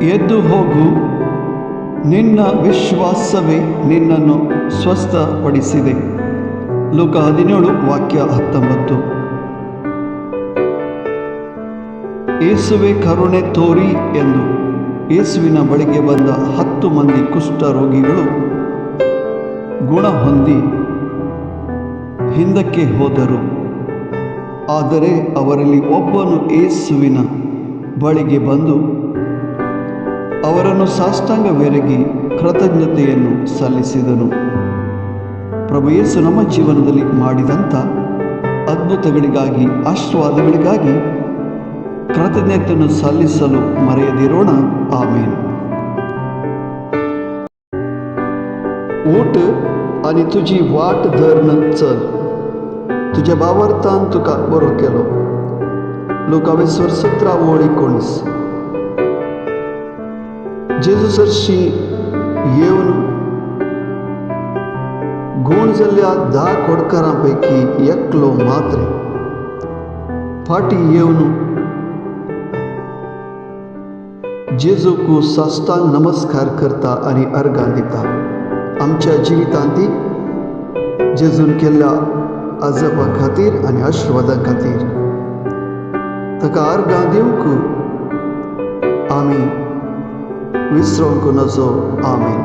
ಎದ್ದು ಹೋಗು, ನಿನ್ನ ವಿಶ್ವಾಸವೇ ನಿನ್ನನ್ನು ಸ್ವಸ್ಥಪಡಿಸಿದೆ. ಲೂಕ 17 ವಾಕ್ಯ 19. ಯೇಸುವೆ ಕರುಣೆ ತೋರಿ ಎಂದು ಯೇಸುವಿನ ಬಳಿಗೆ ಬಂದ 10 ಮಂದಿ ಕುಷ್ಠರೋಗಿಗಳು ಗುಣ ಹೊಂದಿ ಹಿಂದಕ್ಕೆ ಹೋದರು. ಆದರೆ ಅವರಲ್ಲಿ ಒಬ್ಬನು ಯೇಸುವಿನ ಬಳಿಗೆ ಬಂದು ಅವರನ್ನು ಸಾಷ್ಟಾಂಗವೆರಗಿ ಕೃತಜ್ಞತೆಯನ್ನು ಸಲ್ಲಿಸಿದನು. ಪ್ರಭು ಯೇಸು ನಮ್ಮ ಜೀವನದಲ್ಲಿ ಮಾಡಿದಂಥ ಅದ್ಭುತಗಳಿಗಾಗಿ, ಆಶೀರ್ವಾದಗಳಿಗಾಗಿ ಕೃತಜ್ಞತೆಯನ್ನು ಸಲ್ಲಿಸಲು ಮರೆಯದಿರೋಣ. ಆಮೇನ್. उठ आणि तुझी वाट धरण चल, तुझ्या भावार्थान तुका बरो केलो. लूका 17:19. जेजू सरशी येवन गूण जाल्ल्या 10 खोडकारांपैकी एकलो मात्र फाटी येवन जेजूक साष्टांग नमस्कार करता आणि अर्गां दिता. आमच्या जिवितांती जेजून केल्ल्या अजपा खातीर आनी आशिर्वादा खातीर ताका अर्गां दिवंक आमी विसरूंक नजो. आमेन.